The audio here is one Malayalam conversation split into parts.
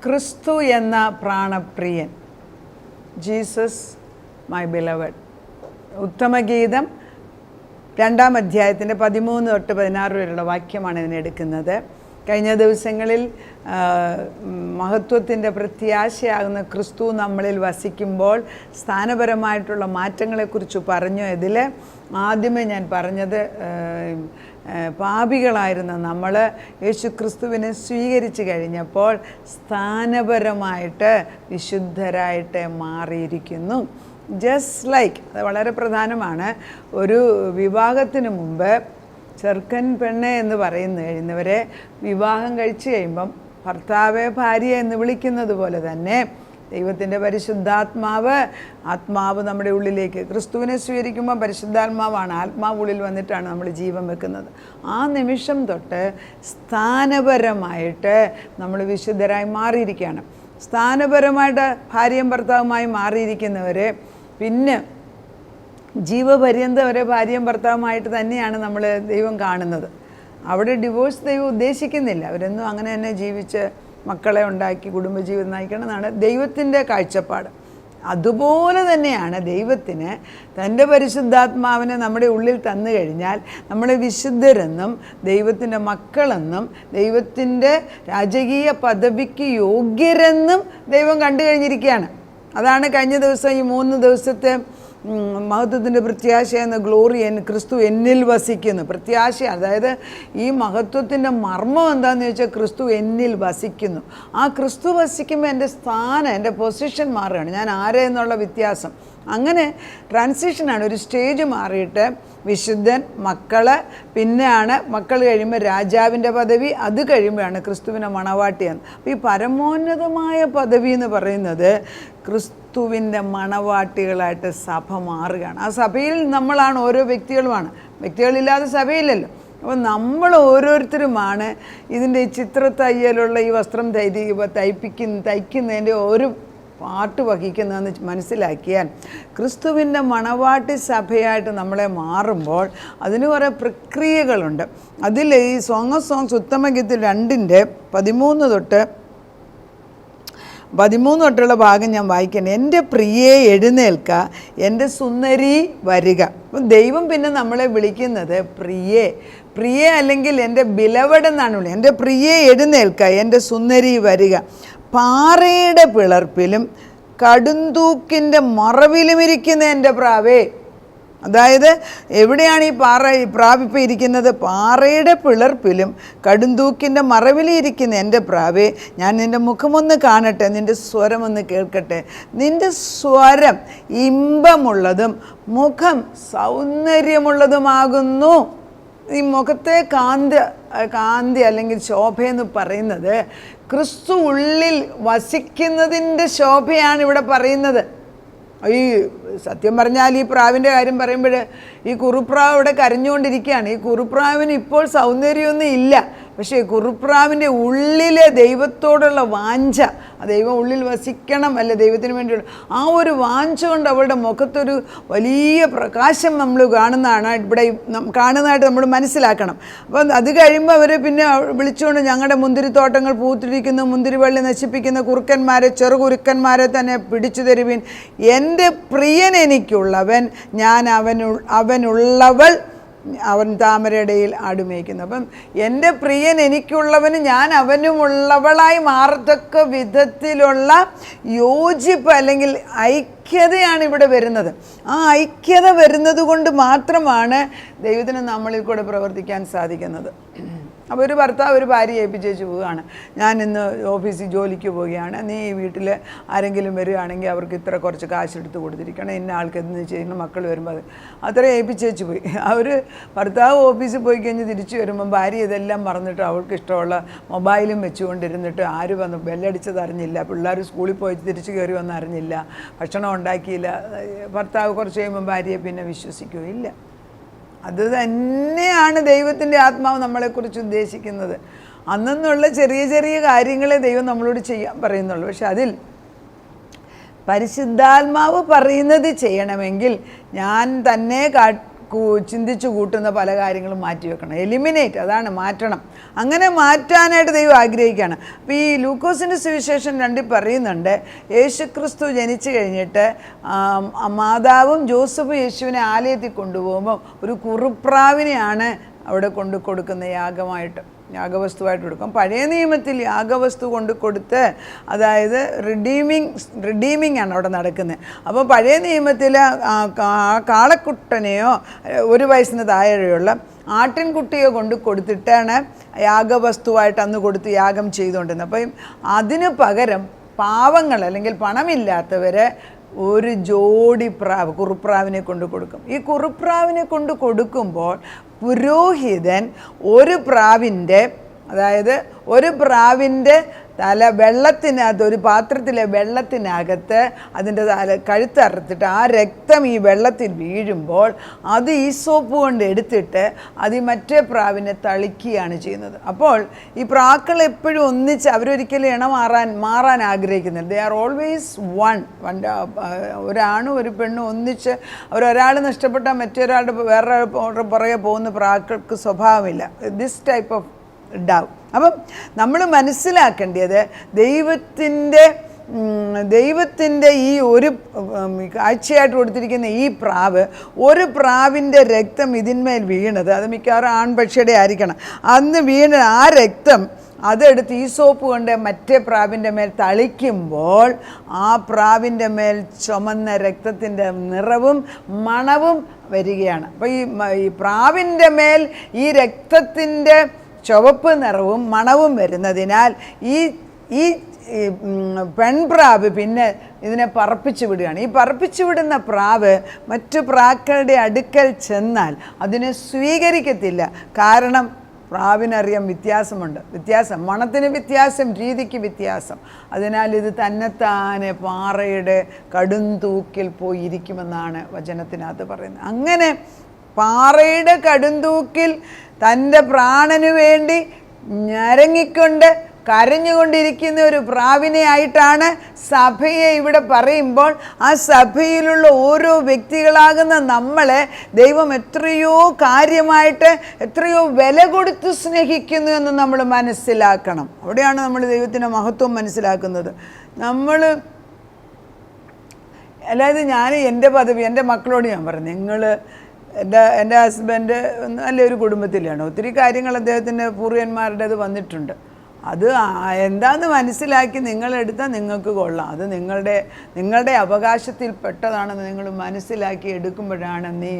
ക്രിസ്തു എന്ന പ്രാണപ്രിയൻ, ജീസസ് മൈ ബിലവഡ്. ഉത്തമഗീതം 2-ാം അധ്യായത്തിൻ്റെ 13 തൊട്ട് 16 വരെയുള്ള വാക്യമാണ് ഇതിനെടുക്കുന്നത്. കഴിഞ്ഞ ദിവസങ്ങളിൽ മഹത്വത്തിൻ്റെ പ്രത്യാശയാകുന്ന ക്രിസ്തു നമ്മളിൽ വസിക്കുമ്പോൾ സ്ഥാനപരമായിട്ടുള്ള മാറ്റങ്ങളെക്കുറിച്ച് പറഞ്ഞു. ഇതിൽ ആദ്യമേ ഞാൻ പറഞ്ഞത് പാപികളായിരുന്ന നമ്മൾ യേശു ക്രിസ്തുവിനെ സ്വീകരിച്ചു കഴിഞ്ഞപ്പോൾ സ്ഥാനപരമായിട്ട് വിശുദ്ധരായിട്ട് മാറിയിരിക്കുന്നു. ജസ്റ്റ് ലൈക്ക്, അത് വളരെ പ്രധാനമാണ്. ഒരു വിവാഹത്തിന് മുമ്പ് ചെറുക്കൻ പെണ്ണ് എന്ന് കഴിയുന്നവരെ വിവാഹം കഴിച്ചു കഴിയുമ്പം ഭർത്താവെ ഭാര്യ എന്ന് വിളിക്കുന്നത് പോലെ തന്നെ ദൈവത്തിൻ്റെ ആത്മാവ് നമ്മുടെ ഉള്ളിലേക്ക്, ക്രിസ്തുവിനെ സ്വീകരിക്കുമ്പോൾ പരിശുദ്ധാത്മാവാണ്, ആത്മാവ് ഉള്ളിൽ വന്നിട്ടാണ് നമ്മൾ ജീവൻ വെക്കുന്നത്. ആ നിമിഷം തൊട്ട് സ്ഥാനപരമായിട്ട് നമ്മൾ വിശുദ്ധരായി മാറിയിരിക്കുകയാണ്. സ്ഥാനപരമായിട്ട് ഭാര്യയും ഭർത്താവുമായി മാറിയിരിക്കുന്നവരെ പിന്നെ ജീവപര്യന്തം വരെ ഭാര്യയും ഭർത്താവുമായിട്ട് തന്നെയാണ് നമ്മൾ ദൈവം കാണുന്നത്. അവിടെ ഡിവോഴ്സ് ദൈവം ഉദ്ദേശിക്കുന്നില്ല. അവരെന്നും അങ്ങനെ തന്നെ ജീവിച്ച് മക്കളെ ഉണ്ടാക്കി കുടുംബജീവിതം നയിക്കണം എന്നാണ് ദൈവത്തിൻ്റെ കാഴ്ചപ്പാട്. അതുപോലെ തന്നെയാണ് ദൈവത്തിന് തൻ്റെ പരിശുദ്ധാത്മാവിനെ നമ്മുടെ ഉള്ളിൽ തന്നു കഴിഞ്ഞാൽ നമ്മളെ വിശുദ്ധരെന്നും ദൈവത്തിൻ്റെ മക്കളെന്നും ദൈവത്തിൻ്റെ രാജകീയ പദവിക്ക് യോഗ്യരെന്നും ദൈവം കണ്ടു കഴിഞ്ഞിരിക്കുകയാണ്. അതാണ് കഴിഞ്ഞ ദിവസം ഈ 3 ദിവസത്തെ മഹത്വത്തിൻ്റെ പ്രത്യാശ എന്ന ഗ്ലോറി, ക്രിസ്തു എന്നിൽ വസിക്കുന്നു. പ്രത്യാശ, അതായത് ഈ മഹത്വത്തിൻ്റെ മർമ്മം എന്താണെന്ന് ചോദിച്ചാൽ ക്രിസ്തു എന്നിൽ വസിക്കുന്നു. ആ ക്രിസ്തു വസിക്കുമ്പോൾ എൻ്റെ സ്ഥാനം, എൻ്റെ പൊസിഷൻ മാറുകയാണ്. ഞാൻ ആരെ എന്നുള്ള വ്യത്യാസം, അങ്ങനെ ട്രാൻസിഷനാണ്. ഒരു സ്റ്റേജ് മാറിയിട്ട് വിശുദ്ധൻ, മക്കൾ, പിന്നെയാണ് മക്കൾ കഴിയുമ്പോൾ രാജാവിൻ്റെ പദവി, അത് കഴിയുമ്പോഴാണ് ക്രിസ്തുവിൻ്റെ മണവാട്ടിയെന്ന്. അപ്പോൾ ഈ പരമോന്നതമായ പദവി എന്ന് പറയുന്നത് ക്രിസ്തുവിൻ്റെ മണവാട്ടികളായിട്ട് സഭ മാറുകയാണ്. ആ സഭയിൽ നമ്മളാണ്, ഓരോ വ്യക്തികളുമാണ്. വ്യക്തികളില്ലാതെ സഭയില്ലല്ലോ. അപ്പോൾ നമ്മൾ ഓരോരുത്തരുമാണ് ഇതിൻ്റെ ഈ ചിത്രത്തയ്യലുള്ള ഈ വസ്ത്രം തയ്ക്കുന്നതിൻ്റെ ഒരു പാട്ട് വഹിക്കുന്നതെന്ന് മനസ്സിലാക്കിയാൽ ക്രിസ്തുവിൻ്റെ മണവാട്ടി സഭയായിട്ട് നമ്മളെ മാറുമ്പോൾ അതിന് കുറേ പ്രക്രിയകളുണ്ട്. അതിൽ ഈ സോങ് ഓഫ് സോങ്സ് ഉത്തമഗീതത്തിൽ 2-ന്റെ 13 തൊട്ടുള്ള ഭാഗം ഞാൻ വായിക്കണം. എൻ്റെ പ്രിയേ എഴുന്നേൽക്ക, എൻ്റെ സുന്ദരി വരിക. അപ്പം ദൈവം പിന്നെ നമ്മളെ വിളിക്കുന്നത് പ്രിയേ അല്ലെങ്കിൽ എൻ്റെ ബിലവഡ് എന്നാണ് വിളിക്കുന്നത്. എൻ്റെ പ്രിയേ എഴുന്നേൽക്ക, എൻ്റെ സുന്ദരി വരിക. പാറയുടെ പിളർപ്പിലും കടുന്തൂക്കിൻ്റെ മറവിലും ഇരിക്കുന്ന എൻ്റെ പ്രാവേ. അതായത് എവിടെയാണ് ഈ പ്രാവിപ്പോൾ ഇരിക്കുന്നത്? പാറയുടെ പിളർപ്പിലും കടുന്തൂക്കിൻ്റെ മറവിലിരിക്കുന്ന എൻ്റെ പ്രാവേ, ഞാൻ നിൻ്റെ മുഖമൊന്ന് കാണട്ടെ, നിൻ്റെ സ്വരമൊന്ന് കേൾക്കട്ടെ. നിൻ്റെ സ്വരം ഇമ്പമുള്ളതും മുഖം സൗന്ദര്യമുള്ളതുമാകുന്നു. ഈ മുഖത്തെ കാന്തി അല്ലെങ്കിൽ ശോഭയെന്ന് പറയുന്നത് ക്രിസ്തു ഉള്ളിൽ വസിക്കുന്നതിൻ്റെ ശോഭയാണ് ഇവിടെ പറയുന്നത്. ഈ സത്യം പറഞ്ഞാൽ ഈ പ്രാവിൻ്റെ കാര്യം പറയുമ്പോൾ ഈ കുറുപ്രാവ് ഇവിടെ കരഞ്ഞുകൊണ്ടിരിക്കുകയാണ്. ഈ കുറുപ്രാവിന് ഇപ്പോൾ സൗന്ദര്യമൊന്നും ഇല്ല, പക്ഷേ കുറുപ്രാവിൻ്റെ ഉള്ളിലെ ദൈവത്തോടുള്ള വാഞ്ച, ആ ദൈവം ഉള്ളിൽ വസിക്കണം, അല്ലെ ദൈവത്തിന് വേണ്ടിയുള്ള ആ ഒരു വാഞ്ച കൊണ്ട് അവളുടെ മുഖത്തൊരു വലിയ പ്രകാശം നമ്മൾ കാണുന്നതായിട്ട് നമ്മൾ മനസ്സിലാക്കണം. അപ്പം അത് കഴിയുമ്പോൾ അവർ പിന്നെ വിളിച്ചുകൊണ്ട് ഞങ്ങളുടെ മുന്തിരിത്തോട്ടങ്ങൾ പൂത്തിരിക്കുന്നു, മുന്തിരിവള്ളി നശിപ്പിക്കുന്ന കുറുക്കന്മാരെ, ചെറുകുറുക്കന്മാരെ തന്നെ പിടിച്ചു തരുവിൻ. എൻ്റെ പ്രിയൻ എനിക്കുള്ളവൻ, ഞാൻ അവനുള്ളവൾ, അവൻ താമരയിടയിൽ ആടുമേയ്ക്കുന്നു. അപ്പം എൻ്റെ പ്രിയൻ എനിക്കുള്ളവന് ഞാൻ അവനുമുള്ളവളായി മാറത്തക്ക വിധത്തിലുള്ള യോജിപ്പ് അല്ലെങ്കിൽ ഐക്യതയാണ് ഇവിടെ വരുന്നത്. ആ ഐക്യത വരുന്നത് കൊണ്ട് മാത്രമാണ് ദൈവത്തിന് നമ്മളിൽ കൂടെ പ്രവർത്തിക്കാൻ സാധിക്കുന്നത്. അപ്പോൾ ഒരു ഭർത്താവ് ഒരു ഭാര്യയെ ഏൽപ്പിച്ചേച്ച് പോവുകയാണ്, ഞാൻ ഇന്ന് ഓഫീസിൽ ജോലിക്ക് പോവുകയാണ്, നീ ഈ വീട്ടിൽ ആരെങ്കിലും വരികയാണെങ്കിൽ അവർക്ക് കുറച്ച് കാശെടുത്ത് കൊടുത്തിരിക്കണം, ഇന്ന ആൾക്ക് എന്ത് ചെയ്യണം, മക്കൾ വരുമ്പോൾ അത്രയും ഏൽപ്പിച്ചേച്ച് പോയി. ഭർത്താവ് ഓഫീസിൽ പോയി കഴിഞ്ഞ് തിരിച്ചു വരുമ്പം ഭാര്യ ഇതെല്ലാം മറന്നിട്ട് അവൾക്ക് ഇഷ്ടമുള്ള മൊബൈലും വെച്ചുകൊണ്ടിരുന്നിട്ട് ആര് വന്ന് ബെല്ലടിച്ചത് അറിഞ്ഞില്ല, പിള്ളേർ സ്കൂളിൽ പോയി തിരിച്ചു കയറി വന്ന് അറിഞ്ഞില്ല, ഭക്ഷണം ഉണ്ടാക്കിയില്ല. ഭർത്താവ് കുറച്ച് കഴിയുമ്പം ഭാര്യയെ പിന്നെ വിശ്വസിക്കുകയില്ല. അത് തന്നെയാണ് ദൈവത്തിൻ്റെ ആത്മാവ് നമ്മളെക്കുറിച്ച് ഉദ്ദേശിക്കുന്നത്. അന്നുള്ള ചെറിയ ചെറിയ കാര്യങ്ങളെ ദൈവം നമ്മളോട് ചെയ്യാൻ പറയുന്നുള്ളൂ. പക്ഷെ അതിൽ പരിശുദ്ധാത്മാവ് പറയുന്നത് ചെയ്യണമെങ്കിൽ ഞാൻ തന്നെ ചിന്തിച്ചു കൂട്ടുന്ന പല കാര്യങ്ങളും മാറ്റി വെക്കണം. എലിമിനേറ്റ്, അതാണ് മാറ്റണം. അങ്ങനെ മാറ്റാനായിട്ട് ദൈവം ആഗ്രഹിക്കുകയാണ്. അപ്പോൾ ഈ ലൂക്കോസിൻ്റെ സുവിശേഷം 2 പറയുന്നുണ്ട്, യേശുക്രിസ്തു ജനിച്ചു കഴിഞ്ഞിട്ട് മാതാവും ജോസഫും യേശുവിനെ ആലയത്തിൽ കൊണ്ടുപോകുമ്പോൾ ഒരു കുറുപ്രാവിനെയാണ് അവിടെ കൊണ്ട് കൊടുക്കുന്ന യാഗവസ്തുവായിട്ട് കൊടുക്കും. പഴയ നിയമത്തിൽ യാഗവസ്തു കൊണ്ട് കൊടുത്ത്, അതായത് റിഡീമിങ് ആണ് അവിടെ നടക്കുന്നത്. അപ്പോൾ പഴയ നിയമത്തിൽ കാളക്കുട്ടനെയോ 1 വയസ്സിന് താഴെയുള്ള ആട്ടിൻകുട്ടിയെ കൊണ്ട് കൊടുത്തിട്ടാണ് യാഗവസ്തുവായിട്ട് അന്ന് കൊടുത്ത് യാഗം ചെയ്തുകൊണ്ടിരുന്നത്. അപ്പം അതിന് പകരം പാവങ്ങൾ അല്ലെങ്കിൽ പണമില്ലാത്തവർ ഒരു ജോഡി കുറുപ്രാവിനെ കൊണ്ട് കൊടുക്കും. ഈ കുറുപ്രാവിനെ കൊണ്ട് കൊടുക്കുമ്പോൾ പുരോഹിതൻ ഒരു പ്രാവിൻ്റെ തല വെള്ളത്തിനകത്ത്, ഒരു പാത്രത്തിലെ വെള്ളത്തിനകത്ത് അതിൻ്റെ കഴുത്തറുത്തിട്ട് ആ രക്തം ഈ വെള്ളത്തിൽ വീഴുമ്പോൾ അത് ഈസോപ്പ് കൊണ്ട് എടുത്തിട്ട് അത് ഈ മറ്റേ പ്രാവിനെ തളിക്കുകയാണ് ചെയ്യുന്നത്. അപ്പോൾ ഈ പ്രാക്കൾ എപ്പോഴും ഒന്നിച്ച്, അവരൊരിക്കലും മാറാൻ ആഗ്രഹിക്കുന്നില്ല. They are always one. ഒരാണും ഒരു പെണ്ണും ഒന്നിച്ച്, ഒരാൾ നഷ്ടപ്പെട്ടാൽ മറ്റൊരാളുടെ വേറൊരാളുടെ പുറകെ പോകുന്ന പ്രാക്കൾക്ക് സ്വഭാവമില്ല. ദിസ് ടൈപ്പ് ഓഫ് ഉണ്ടാവും. അപ്പം നമ്മൾ മനസ്സിലാക്കേണ്ടത് ദൈവത്തിൻ്റെ ഈ ഒരു കാഴ്ചയായിട്ട് കൊടുത്തിരിക്കുന്ന ഈ ഒരു പ്രാവിൻ്റെ രക്തം ഇതിന്മേൽ വീണത്, അത് മിക്കവാറും ആൺപക്ഷിയുടെ ആയിരിക്കണം. അന്ന് വീണ ആ രക്തം അതെടുത്ത് ഈസോപ്പ് കൊണ്ട് മറ്റേ പ്രാവിൻ്റെ മേൽ തളിക്കുമ്പോൾ ആ പ്രാവിൻ്റെ മേൽ ചുമന്ന രക്തത്തിൻ്റെ നിറവും മണവും വരികയാണ്. അപ്പോൾ ഈ പ്രാവിൻ്റെ മേൽ ഈ രക്തത്തിൻ്റെ ചുവപ്പ് നിറവും മണവും വരുന്നതിനാൽ ഈ പെൺപ്രാവ് പിന്നെ ഇതിനെ പറപ്പിച്ചു വിടുകയാണ്. ഈ പറപ്പിച്ചു വിടുന്ന പ്രാവ് മറ്റു പ്രാക്കളുടെ അടുക്കൽ ചെന്നാൽ അതിനെ സ്വീകരിക്കത്തില്ല. കാരണം പ്രാവിനറിയാം വ്യത്യാസം, മണത്തിന് വ്യത്യാസം, രീതിക്ക് വ്യത്യാസം. അതിനാൽ ഇത് തന്നെത്താനെ പാറയുടെ കടുംതൂക്കിൽ പോയിരിക്കുമെന്നാണ് വചനത്തിനകത്ത് പറയുന്നത്. അങ്ങനെ പാറയുടെ കടുംതൂക്കിൽ തൻ്റെ പ്രാണനു വേണ്ടി ഞരങ്ങിക്കൊണ്ട് കരഞ്ഞുകൊണ്ടിരിക്കുന്ന ഒരു പ്രാവിനെ ആയിട്ടാണ് സഭയെ ഇവിടെ പറയുമ്പോൾ, ആ സഭയിലുള്ള ഓരോ വ്യക്തികളാകുന്ന നമ്മളെ ദൈവം എത്രയോ കാര്യമായിട്ട്, എത്രയോ വില കൊടുത്ത് സ്നേഹിക്കുന്നു എന്ന് നമ്മൾ മനസ്സിലാക്കണം. അവിടെയാണ് നമ്മൾ ദൈവത്തിൻ്റെ മഹത്വം മനസ്സിലാക്കുന്നത്. അതായത് എൻ്റെ പദവി എൻ്റെ മക്കളോട് ഞാൻ പറഞ്ഞു, എൻ്റെ ഹസ്ബൻഡ് നല്ലൊരു കുടുംബത്തിലാണ്. ഒത്തിരി കാര്യങ്ങൾ അദ്ദേഹത്തിൻ്റെ പൂർവ്വന്മാരുടേത് വന്നിട്ടുണ്ട്. അത് എന്താണെന്ന് മനസ്സിലാക്കി നിങ്ങളെടുത്താൽ നിങ്ങൾക്ക് കൊള്ളാം. അത് നിങ്ങളുടെ അവകാശത്തിൽ പെട്ടതാണെന്ന് നിങ്ങൾ മനസ്സിലാക്കി എടുക്കുമ്പോഴാണ് നീ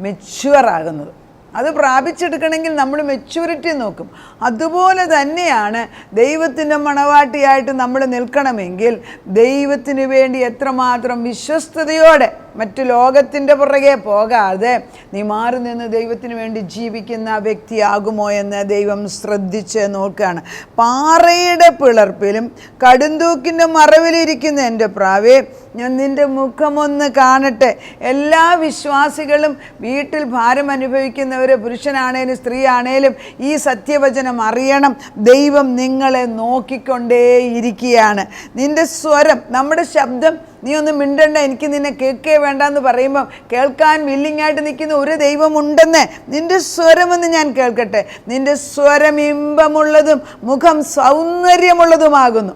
മെച്യൂറാകുന്നത്. അത് പ്രാപിച്ചെടുക്കണമെങ്കിൽ നമ്മൾ മെച്യൂരിറ്റി നോക്കും. അതുപോലെ തന്നെയാണ് ദൈവത്തിൻ്റെ മണവാട്ടിയായിട്ട് നമ്മൾ നിൽക്കണമെങ്കിൽ ദൈവത്തിന് വേണ്ടി എത്രമാത്രം വിശ്വസ്തയോടെ മറ്റു ലോകത്തിൻ്റെ പുറകെ പോകാതെ നീ മാറി നിന്ന് ദൈവത്തിന് വേണ്ടി ജീവിക്കുന്ന വ്യക്തിയാകുമോ എന്ന് ദൈവം ശ്രദ്ധിച്ച് നോക്കുകയാണ്. പാറയുടെ പിളർപ്പിലും കടുംതൂക്കിൻ്റെ മറവിലിരിക്കുന്ന എൻ്റെ പ്രാവേ, ഞാൻ നിൻ്റെ മുഖമൊന്ന് കാണട്ടെ. എല്ലാ വിശ്വാസികളും വീട്ടിൽ ഭാരം അനുഭവിക്കുന്നവർ, പുരുഷനാണേലും സ്ത്രീയാണേലും, ഈ സത്യവചനം അറിയണം. ദൈവം നിങ്ങളെ നോക്കിക്കൊണ്ടേയിരിക്കുകയാണ്. നിൻ്റെ സ്വരം, നമ്മുടെ ശബ്ദം, നീ ഒന്ന് മിണ്ടണ്ട, എനിക്ക് നിന്നെ കേൾക്കേ വേണ്ടെന്ന് പറയുമ്പം കേൾക്കാൻ വില്ലിങ്ങായിട്ട് നിൽക്കുന്ന ഒരു ദൈവമുണ്ടെന്ന്. നിൻ്റെ സ്വരമെന്ന് ഞാൻ കേൾക്കട്ടെ. നിൻ്റെ സ്വരം ഇമ്പമുള്ളതും മുഖം സൗന്ദര്യമുള്ളതുമാകുന്നു.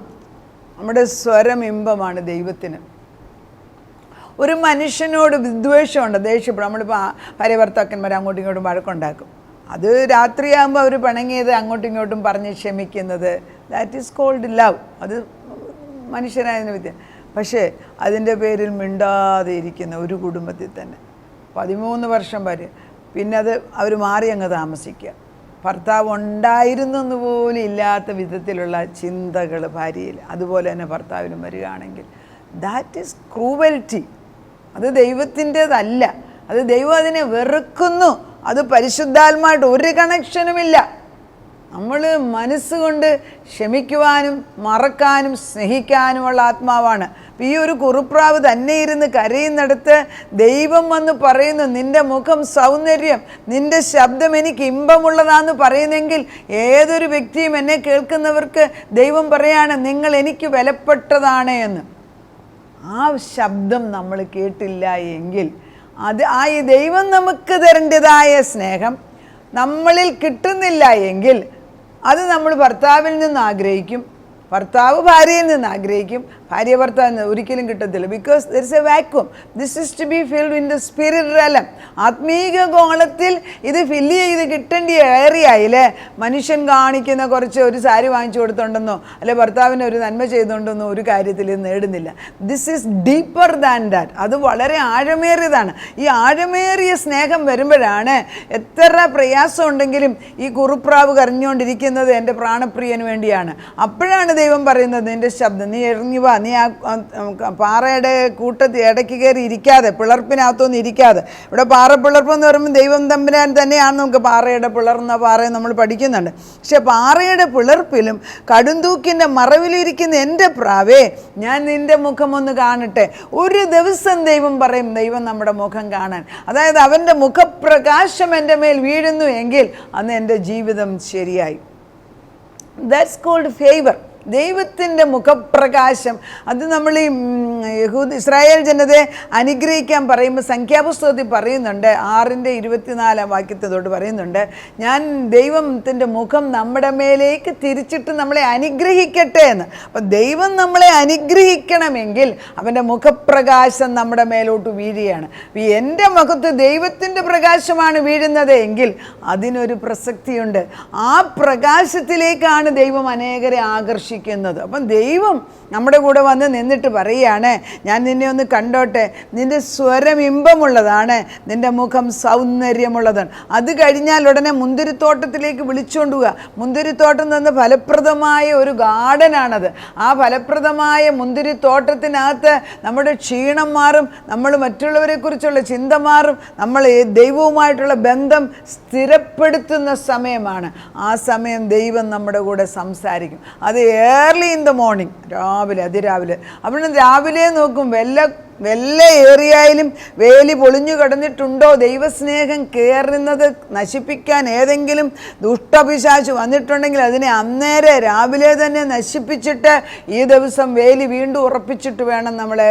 നമ്മുടെ സ്വരം ഇമ്പമാണ് ദൈവത്തിന്. ഒരു മനുഷ്യനോട് വിദ്വേഷമുണ്ട്, ദേഷ്യപ്പെടും. നമ്മളിപ്പോൾ ഭാര്യഭർത്താക്കന്മാർ അങ്ങോട്ടും ഇങ്ങോട്ടും വഴക്കുണ്ടാക്കും. അത് രാത്രിയാകുമ്പോൾ അവർ പിണങ്ങിയത് അങ്ങോട്ടും ഇങ്ങോട്ടും പറഞ്ഞ് ക്ഷമിക്കുന്നത്, ദാറ്റ് ഈസ് കോൾഡ് ലവ്. അത് മനുഷ്യനായതിന് വ്യത്യാസം. പക്ഷേ അതിൻ്റെ പേരിൽ മിണ്ടാതെ ഇരിക്കുന്ന ഒരു കുടുംബത്തിൽ തന്നെ 13 വർഷം വരെ, പിന്നെ അവർ മാറി അങ്ങ് താമസിക്കുക. ഭർത്താവ് ഉണ്ടായിരുന്നെന്ന് പോലും ഇല്ലാത്ത വിധത്തിലുള്ള ചിന്തകൾ ഭാര്യയിൽ. അതുപോലെ തന്നെ ഭർത്താവിനും വരികയാണെങ്കിൽ ദാറ്റ് ഈസ് ക്രൂവൽറ്റി. അത് ദൈവത്തിൻ്റെതല്ല. അത് ദൈവം അതിനെ വെറുക്കുന്നു. അത് പരിശുദ്ധാത്മായിട്ട് ഒരു കണക്ഷനുമില്ല. നമ്മൾ മനസ്സുകൊണ്ട് ക്ഷമിക്കുവാനും മറക്കാനും സ്നേഹിക്കാനുമുള്ള ആത്മാവാണ്. ഈ ഒരു കുറുപ്രാവ് തന്നെ ഇരുന്ന് കരയുന്നിടത്ത് ദൈവം വന്ന് പറയുന്നു, നിൻ്റെ മുഖം സൗന്ദര്യം, നിൻ്റെ ശബ്ദം എനിക്ക് ഇമ്പമുള്ളതാന്ന് പറയുന്നെങ്കിൽ ഏതൊരു വ്യക്തിയും, എന്നെ കേൾക്കുന്നവർക്ക് ദൈവം പറയാണ്, നിങ്ങൾ എനിക്ക് വിലപ്പെട്ടതാണ് എന്ന്. ആ ശബ്ദം നമ്മൾ കേട്ടില്ല എങ്കിൽ ഈ ദൈവം നമുക്ക് തരേണ്ടതായ സ്നേഹം നമ്മളിൽ കിട്ടുന്നില്ല എങ്കിൽ അത് നമ്മൾ ഭർത്താവിൽ നിന്ന് ആഗ്രഹിക്കും, ഭർത്താവ് ഭാര്യയിൽ നിന്ന് ആഗ്രഹിക്കും, ഭാര്യ ഭർത്താവിൽ ഒരിക്കലും കിട്ടത്തില്ല. Because there is a vacuum. This is to be filled in the spirit realm. ആത്മീക ഗോളത്തിൽ ഇത് ഫില്ല് ചെയ്ത് കിട്ടേണ്ട ഏറിയയിൽ മനുഷ്യൻ കാണിക്കുന്ന കുറച്ച് ഒരു സാരി വാങ്ങിച്ചു കൊടുത്തോണ്ടെന്നോ അല്ലെ ഭർത്താവിന് ഒരു നന്മ ചെയ്തുകൊണ്ടെന്നോ ഒരു കാര്യത്തിൽ ഇത് നേടുന്നില്ല. This is deeper than that. അത് വളരെ ആഴമേറിയതാണ്. ഈ ആഴമേറിയ സ്നേഹം വരുമ്പോഴാണ് എത്ര പ്രയാസം ഉണ്ടെങ്കിലും ഈ കുറുപ്രാവ് കരഞ്ഞുകൊണ്ടിരിക്കുന്നത് എൻ്റെ പ്രാണപ്രിയന് വേണ്ടിയാണ്. അപ്പോഴാണ് ദൈവം പറയുന്നത്, നിൻ്റെ ശബ്ദം, നീ ഇറങ്ങി വാ, നീ ആ പാറയുടെ കൂട്ടത്തിൽ ഇടയ്ക്ക് കയറി ഇരിക്കാതെ, പിളർപ്പിനകത്തൊന്നും ഇരിക്കാതെ. ഇവിടെ പാറപ്പിളർപ്പെന്ന് പറയുമ്പോൾ ദൈവം തമ്പുരാൻ തന്നെയാണ്. നമുക്ക് പാറയുടെ പിളർന്ന പാറയെ നമ്മൾ പഠിക്കുന്നുണ്ട്. പക്ഷെ പാറയുടെ പിളർപ്പിലും കടുംതൂക്കിൻ്റെ മറവിലിരിക്കുന്ന എൻ്റെ പ്രാവേ, ഞാൻ നിൻ്റെ മുഖം ഒന്ന് കാണട്ടെ. ഒരു ദിവസം ദൈവം പറയും, ദൈവം നമ്മുടെ മുഖം കാണാൻ, അതായത് അവൻ്റെ മുഖപ്രകാശം എൻ്റെ മേൽ വീഴുന്നു എങ്കിൽ അന്ന് എൻ്റെ ജീവിതം ശരിയായി. That's called favour. ദൈവത്തിൻ്റെ മുഖപ്രകാശം. അത് നമ്മൾ ഈ ഇസ്രായേൽ ജനതയെ അനുഗ്രഹിക്കാൻ പറയുമ്പോൾ സംഖ്യാപുസ്തകത്തിൽ പറയുന്നുണ്ട്, 6:24 തൊട്ട് പറയുന്നുണ്ട്, ഞാൻ ദൈവത്തിൻ്റെ മുഖം നമ്മുടെ മേലേക്ക് തിരിച്ചിട്ട് നമ്മളെ അനുഗ്രഹിക്കട്ടെ എന്ന്. അപ്പം ദൈവം നമ്മളെ അനുഗ്രഹിക്കണമെങ്കിൽ അവൻ്റെ മുഖപ്രകാശം നമ്മുടെ മേലോട്ട് വീഴുകയാണ്. എൻ്റെ മുഖത്ത് ദൈവത്തിൻ്റെ പ്രകാശമാണ് വീഴുന്നത് എങ്കിൽ അതിനൊരു പ്രസക്തിയുണ്ട്. ആ പ്രകാശത്തിലേക്കാണ് ദൈവം അനേകരെ ആകർഷിക്കുന്നത്. അപ്പം ദൈവം നമ്മുടെ കൂടെ വന്ന് നിന്നിട്ട് പറയുകയാണ്, ഞാൻ നിന്നെ ഒന്ന് കണ്ടോട്ടെ, നിൻ്റെ സ്വരം ഇമ്പമുള്ളതാണ്, നിൻ്റെ മുഖം സൗന്ദര്യമുള്ളതാണ്. അത് കഴിഞ്ഞാൽ ഉടനെ മുന്തിരിത്തോട്ടത്തിലേക്ക് വിളിച്ചുകൊണ്ട് പോവുക. മുന്തിരിത്തോട്ടം എന്ന് ഫലപ്രദമായ ഒരു ഗാർഡനാണത്. ആ ഫലപ്രദമായ മുന്തിരിത്തോട്ടത്തിനകത്ത് നമ്മുടെ ക്ഷീണം മാറും, നമ്മൾ മറ്റുള്ളവരെ കുറിച്ചുള്ള ചിന്ത മാറും, നമ്മൾ ദൈവവുമായിട്ടുള്ള ബന്ധം സ്ഥിരപ്പെടുത്തുന്ന സമയമാണ്. ആ സമയം ദൈവം നമ്മുടെ കൂടെ സംസാരിക്കും. അത് ഏർലി ഇൻ ദ മോർണിംഗ്, അതിരാവിലെ. അവിടെ രാവിലെ നോക്കും, വല്ല ഏറിയായാലും വേലി പൊളിഞ്ഞു കിടന്നിട്ടുണ്ടോ, ദൈവസ്നേഹം കയറുന്നത് നശിപ്പിക്കാൻ ഏതെങ്കിലും ദുഷ്ടപിശാച് വന്നിട്ടുണ്ടെങ്കിൽ അതിനെ അന്നേരം രാവിലെ തന്നെ നശിപ്പിച്ചിട്ട് ഈ ദിവസം വേലി വീണ്ടും ഉറപ്പിച്ചിട്ട് വേണം നമ്മളെ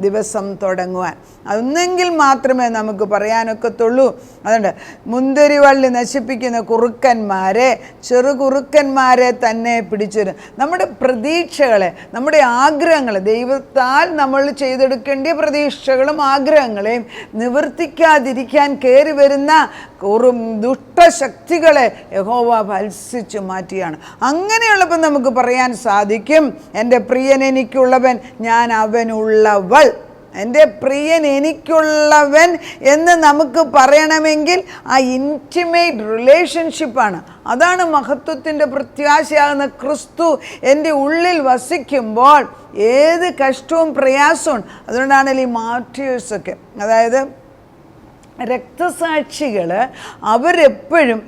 ദിവസം തുടങ്ങുവാൻ. അതൊന്നെങ്കിൽ മാത്രമേ നമുക്ക് പറയാനൊക്കത്തുള്ളൂ. അതുകൊണ്ട് മുന്തിരിവള്ളി നശിപ്പിക്കുന്ന കുറുക്കന്മാരെ, ചെറു കുറുക്കന്മാരെ തന്നെ പിടിച്ചു. നമ്മുടെ പ്രതീക്ഷകളെ, നമ്മുടെ ആഗ്രഹങ്ങളെ, ദൈവത്താൽ നമ്മൾ ചെയ്തെടുക്കേണ്ട പ്രതീക്ഷകളും ആഗ്രഹങ്ങളെയും നിവർത്തിക്കാതിരിക്കാൻ കയറി വരുന്ന ദുഷ്ടശക്തികളെ യഹോവ ഭത്സിച്ചു മാറ്റിയാണ്. അങ്ങനെയുള്ളപ്പോൾ നമുക്ക് പറയാൻ സാധിക്കും, എൻ്റെ പ്രിയൻ എനിക്കുള്ളവൻ, ഞാൻ അവനുള്ളവൾ. എൻ്റെ പ്രിയൻ എനിക്കുള്ളവൻ എന്ന് നമുക്ക് പറയണമെങ്കിൽ ആ ഇൻറ്റിമേറ്റ് റിലേഷൻഷിപ്പാണ്. അതാണ് മഹത്വത്തിൻ്റെ പ്രത്യാശയാകുന്ന ക്രിസ്തു എൻ്റെ ഉള്ളിൽ വസിക്കുമ്പോൾ ഏത് കഷ്ടവും പ്രയാസവും. അതുകൊണ്ടാണല്ലോ ഈ മാർട്ടിയേഴ്സൊക്കെ, അതായത് രക്തസാക്ഷികൾ, അവരെപ്പോഴും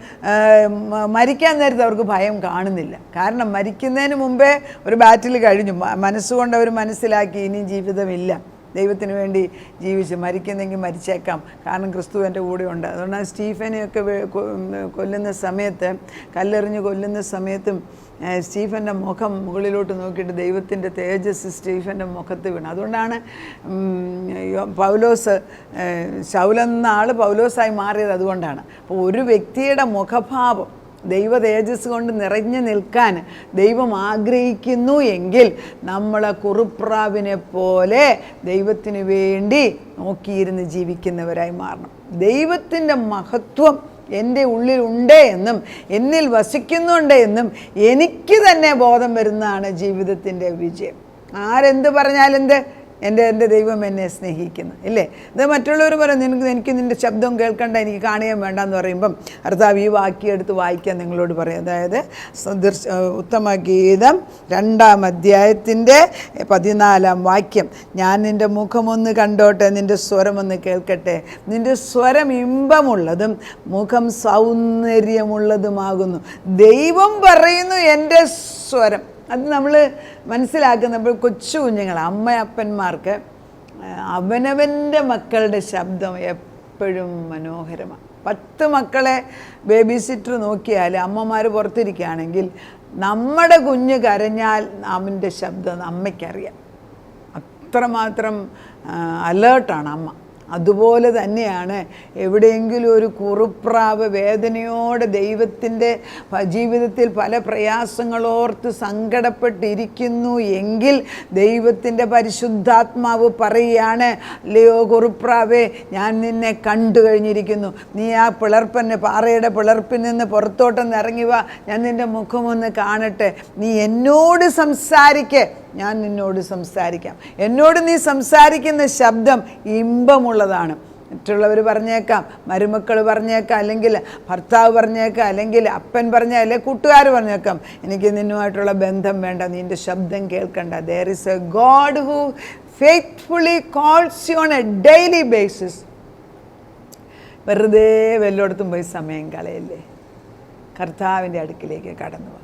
മരിക്കാൻ നേരത്ത് അവർക്ക് ഭയം കാണുന്നില്ല. കാരണം മരിക്കുന്നതിന് മുമ്പേ ഒരു ബാറ്റിൽ കഴിഞ്ഞു. മനസ്സുകൊണ്ട് അവർ മനസ്സിലാക്കി ഇനി ജീവിതമില്ല, ദൈവത്തിന് വേണ്ടി ജീവിച്ച് മരിക്കുന്നെങ്കിൽ മരിച്ചേക്കാം, കാരണം ക്രിസ്തു എൻ്റെ കൂടെ ഉണ്ട്. അതുകൊണ്ടാണ് സ്റ്റീഫനെയൊക്കെ കൊല്ലുന്ന സമയത്ത്, കല്ലെറിഞ്ഞ് കൊല്ലുന്ന സമയത്തും സ്റ്റീഫൻ്റെ മുഖം മുകളിലോട്ട് നോക്കിയിട്ട് ദൈവത്തിൻ്റെ തേജസ് സ്റ്റീഫൻ്റെ മുഖത്ത് വീണു. അതുകൊണ്ടാണ് പൗലോസ്, ശൗലെന്ന ആൾ പൗലോസായി മാറിയത് അതുകൊണ്ടാണ്. അപ്പോൾ ഒരു വ്യക്തിയുടെ മുഖഭാവം ദൈവ തേജസ് കൊണ്ട് നിറഞ്ഞു നിൽക്കാൻ ദൈവം ആഗ്രഹിക്കുന്നു എങ്കിൽ നമ്മൾ കുറുപ്രാവിനെ പോലെ ദൈവത്തിന് വേണ്ടി നോക്കിയിരുന്ന് ജീവിക്കുന്നവരായി മാറണം. ദൈവത്തിൻ്റെ മഹത്വം എൻ്റെ ഉള്ളിലുണ്ട് എന്നും എന്നിൽ വസിക്കുന്നുണ്ട് എന്നും എനിക്ക് തന്നെ ബോധം വരുന്നതാണ് ജീവിതത്തിൻ്റെ വിജയം. ആരെന്ത് പറഞ്ഞാലെന്ത്, എൻ്റെ ദൈവം എന്നെ സ്നേഹിക്കുന്നു, ഇല്ലേ? ഇത് മറ്റുള്ളവർ പറയും, എനിക്ക് നിൻ്റെ ശബ്ദം കേൾക്കണ്ട, എനിക്ക് കാണുകയും വേണ്ടെന്ന് പറയുമ്പം കർത്താവ് ഈ വാക്യം എടുത്ത് വായിക്കാൻ നിങ്ങളോട് പറയും. അതായത് ഉത്തമഗീതം 2-ാം അധ്യായത്തിൻ്റെ 14-ാം വാക്യം, ഞാൻ നിൻ്റെ മുഖമൊന്ന് കണ്ടോട്ടെ, നിൻ്റെ സ്വരമൊന്ന് കേൾക്കട്ടെ. നിൻ്റെ സ്വരം ഇമ്പമുള്ളതും മുഖം സൗന്ദര്യമുള്ളതുമാകുന്നു. ദൈവം പറയുന്നു എൻ്റെ സ്വരം. അത് നമ്മൾ മനസ്സിലാക്കുന്നപ്പോൾ കൊച്ചു കുഞ്ഞുങ്ങൾ, അപ്പന്മാർക്ക് അവനവൻ്റെ മക്കളുടെ ശബ്ദം എപ്പോഴും മനോഹരമാണ്. 10 മക്കളെ ബേബി സിറ്റർ നോക്കിയാൽ അമ്മമാർ പുറത്തിരിക്കുകയാണെങ്കിൽ നമ്മുടെ കുഞ്ഞ് കരഞ്ഞാൽ അവൻ്റെ ശബ്ദം അമ്മയ്ക്കറിയാം. അത്രമാത്രം അലേർട്ടാണ് അമ്മ. അതുപോലെ തന്നെയാണ് എവിടെയെങ്കിലും ഒരു കുറുപ്രാവ് വേദനയോടെ ദൈവത്തിൻ്റെ ജീവിതത്തിൽ പല പ്രയാസങ്ങളോർത്ത് സങ്കടപ്പെട്ടിരിക്കുന്നു എങ്കിൽ ദൈവത്തിൻ്റെ പരിശുദ്ധാത്മാവ് പറയുകയാണ്, അല്ലയോ കുറുപ്രാവേ, ഞാൻ നിന്നെ കണ്ടു കഴിഞ്ഞിരിക്കുന്നു. നീ ആ പാറയുടെ പിളർപ്പിൽ നിന്ന് പുറത്തോട്ടൊന്ന് ഇറങ്ങി വാ, ഞാൻ നിൻ്റെ മുഖമൊന്ന് കാണട്ടെ. നീ എന്നോട് സംസാരിക്ക്, ഞാൻ നിന്നോട് സംസാരിക്കാം. എന്നോട് നീ സംസാരിക്കുന്ന ശബ്ദം ഇമ്പമുള്ളതാണ്. മറ്റുള്ളവർ പറഞ്ഞേക്കാം, മരുമക്കൾ പറഞ്ഞേക്കാം, അല്ലെങ്കിൽ ഭർത്താവ് പറഞ്ഞേക്കാം, അല്ലെങ്കിൽ അപ്പൻ പറഞ്ഞേക്കാം, അല്ലെങ്കിൽ കൂട്ടുകാർ പറഞ്ഞേക്കാം, എനിക്ക് നിന്നുമായിട്ടുള്ള ബന്ധം വേണ്ട, നിൻ്റെ ശബ്ദം കേൾക്കണ്ട. There is a God who faithfully calls you on a daily basis. വെറുതെ വല്ലയിടത്തും പോയി സമയം കളയല്ലേ, കർത്താവിൻ്റെ അടുക്കിലേക്ക് കടന്നു വാ.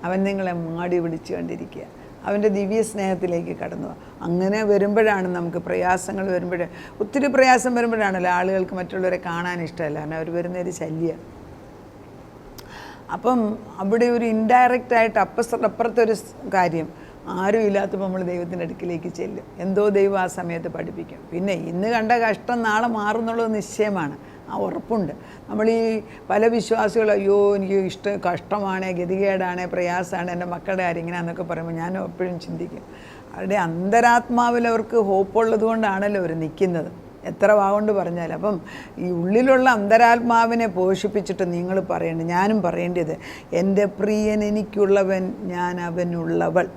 അവൻ നിങ്ങളെ മാടി വിളിച്ചു കൊണ്ടിരിക്കുക. അവൻ്റെ ദിവ്യ സ്നേഹത്തിലേക്ക് കടന്നു പോകാം. അങ്ങനെ വരുമ്പോഴാണ് നമുക്ക് പ്രയാസങ്ങൾ വരുമ്പോഴേ, ഒത്തിരി പ്രയാസം വരുമ്പോഴാണല്ലോ ആളുകൾക്ക് മറ്റുള്ളവരെ കാണാൻ ഇഷ്ടമല്ല, കാരണം അവർ വരുന്നൊരു ശല്യം. അപ്പം അവിടെ ഒരു ഇൻഡയറക്റ്റായിട്ട് അപ്പുറത്തൊരു കാര്യം, ആരും ഇല്ലാത്തപ്പോൾ നമ്മൾ ദൈവത്തിൻ്റെ അടുക്കിലേക്ക് ചെല്ലും. എന്തോ ദൈവം ആ സമയത്ത് പഠിപ്പിക്കും. പിന്നെ ഇന്ന് കണ്ട കഷ്ടം നാളെ മാറുന്നുള്ളത് നിശ്ചയമാണ്, ആ ഉറപ്പുണ്ട്. നമ്മൾ ഈ പല വിശ്വാസികളും, അയ്യോ എനിക്ക് കഷ്ടമാണ്, ഗതികേടാണ്, പ്രയാസമാണ്, എൻ്റെ മക്കളുടെ കാര്യം ഇങ്ങനെയാണെന്നൊക്കെ പറയുമ്പോൾ ഞാൻ എപ്പോഴും ചിന്തിക്കും, അവരുടെ അന്തരാത്മാവിൽ അവർക്ക് ഹോപ്പുള്ളത് കൊണ്ടാണല്ലോ അവർ നിൽക്കുന്നത്, എത്ര വാഗൊണ്ട് പറഞ്ഞാൽ. അപ്പം ഈ ഉള്ളിലുള്ള അന്തരാത്മാവിനെ പോഷിപ്പിച്ചിട്ട് നിങ്ങൾ പറയേണ്ടത്, ഞാനും പറയേണ്ടത്, എൻ്റെ പ്രിയൻ എനിക്കുള്ളവൻ, ഞാൻ അവനുള്ളവൾ.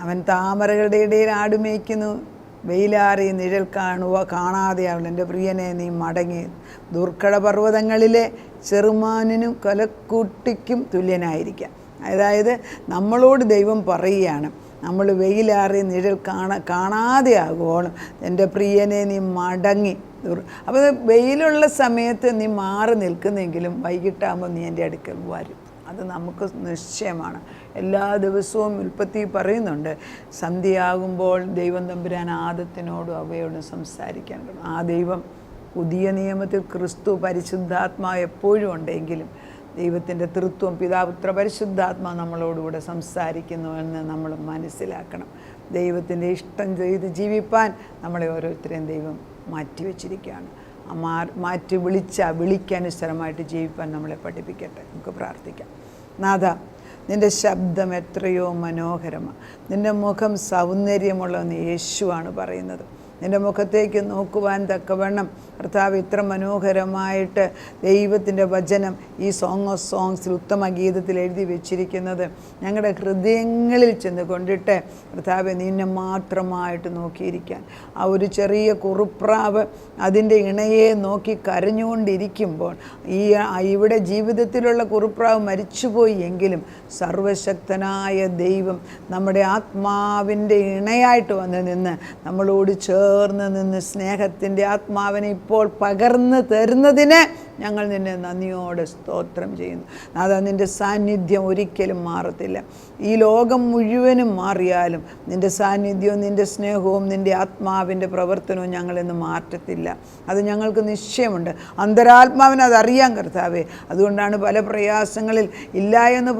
അവൻ താമരകളുടെ ഇടയിൽ ആടുമേയ്ക്കുന്നു, വെയിലാറി നിഴൽ കാണാതെയാവുള്ള എൻ്റെ പ്രിയനെ നീ മടങ്ങി. ദുർഘട പർവ്വതങ്ങളിലെ ചെറുമാനിനും കൊലക്കുട്ടിക്കും തുല്യനായിരിക്കാം. അതായത് നമ്മളോട് ദൈവം പറയുകയാണ്, നമ്മൾ വെയിലാറി നിഴൽ കാണാതെയാകുവോളം എൻ്റെ പ്രിയനെ നീ മടങ്ങി. അപ്പോൾ വെയിലുള്ള സമയത്ത് നീ മാറി നിൽക്കുന്നെങ്കിലും വൈകിട്ടാകുമ്പോൾ നീ എൻ്റെ അടുക്കൽ വരും. അത് നമുക്ക് നിശ്ചയമാണ്. എല്ലാ ദിവസവും ഉൽപ്പത്തി പറയുന്നുണ്ട്, സന്ധ്യയാകുമ്പോൾ ദൈവം തമ്പുരാൻ ആദത്തിനോടും അവയോടും സംസാരിക്കാൻ. ആ ദൈവം പുതിയ നിയമത്തിൽ ക്രിസ്തു പരിശുദ്ധാത്മാ എപ്പോഴും ഉണ്ടെങ്കിലും ദൈവത്തിൻ്റെ തൃത്വം പിതാപുത്ര പരിശുദ്ധാത്മാ നമ്മളോടുകൂടെ സംസാരിക്കുന്നുവെന്ന് നമ്മൾ മനസ്സിലാക്കണം. ദൈവത്തിൻ്റെ ഇഷ്ടം ചെയ്ത് ജീവിപ്പാൻ നമ്മളെ ഓരോരുത്തരെയും ദൈവം മാറ്റിവെച്ചിരിക്കുകയാണ്. വിളിക്കനുസരമായിട്ട് ജീവിപ്പാൻ നമ്മളെ പഠിപ്പിക്കട്ടെ. നമുക്ക് പ്രാർത്ഥിക്കാം. നാഥ, നിൻ്റെ ശബ്ദം എത്രയോ മനോഹരമാണ്, നിൻ്റെ മുഖം സൗന്ദര്യമുള്ളതെന്ന് യേശുവാണ് പറയുന്നത്. നിൻ്റെ മുഖത്തേക്ക് നോക്കുവാൻ തക്കവണ്ണം കർത്താവ് ഇത്ര മനോഹരമായിട്ട് ദൈവത്തിൻ്റെ വചനം ഈ സോങ് ഓഫ് സോങ്സിൽ ഉത്തമ ഗീതത്തിൽ എഴുതി വെച്ചിരിക്കുന്നത് ഞങ്ങളുടെ ഹൃദയങ്ങളിൽ ചെന്ന് കൊണ്ടിട്ട് കർത്താവെ നിന്നെ മാത്രമായിട്ട് നോക്കിയിരിക്കാൻ. ആ ഒരു ചെറിയ കുറുപ്രാവ് അതിൻ്റെ ഇണയെ നോക്കി കരഞ്ഞുകൊണ്ടിരിക്കുമ്പോൾ ഇവിടെ ജീവിതത്തിലുള്ള കുറുപ്രാവ് മരിച്ചുപോയി എങ്കിലും സർവശക്തനായ ദൈവം നമ്മുടെ ആത്മാവിൻ്റെ ഇണയായിട്ട് വന്ന് നിന്ന് നമ്മളോട് ചേർന്ന് നിന്ന് സ്നേഹത്തിൻ്റെ ആത്മാവിനെ ഇപ്പോൾ പകർന്നു തരുന്നതിന് ഞങ്ങൾ നിന്നെ നന്ദിയോടെ സ്തോത്രം ചെയ്യുന്നു. നാഥ, നിൻ്റെ സാന്നിധ്യം ഒരിക്കലും മാറത്തില്ല. ഈ ലോകം മുഴുവനും മാറിയാലും നിൻ്റെ സാന്നിധ്യവും നിൻ്റെ സ്നേഹവും നിൻ്റെ ആത്മാവിൻ്റെ പ്രവർത്തനവും ഞങ്ങളിന്ന് മാറ്റത്തില്ല. അത് ഞങ്ങൾക്ക് നിശ്ചയമുണ്ട്. അന്തരാത്മാവിന് അതറിയാം കർത്താവേ. അതുകൊണ്ടാണ് പല പ്രയാസങ്ങളിൽ ഇല്ല എന്ന്